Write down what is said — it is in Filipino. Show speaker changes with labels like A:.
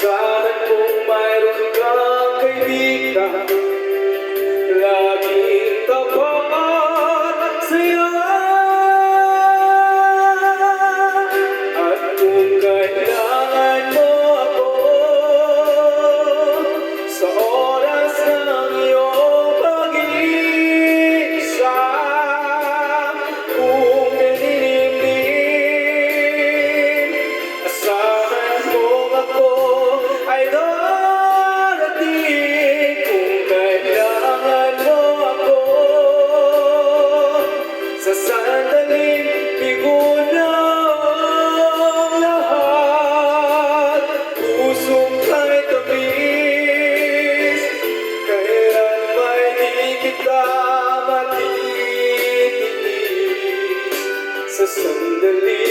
A: Asahan kong mayroon kang kaibigan, laging tapat sa'yo. At kung kailangan mo ako sa oras ng iyong pag-iisa, kung nanilimlim, asahan mong ako ay darating. Kung kailangan mo ako sa sandaling bigo na ang lahat, pusong kay tamis, kailan may di kita matitiis sa sandali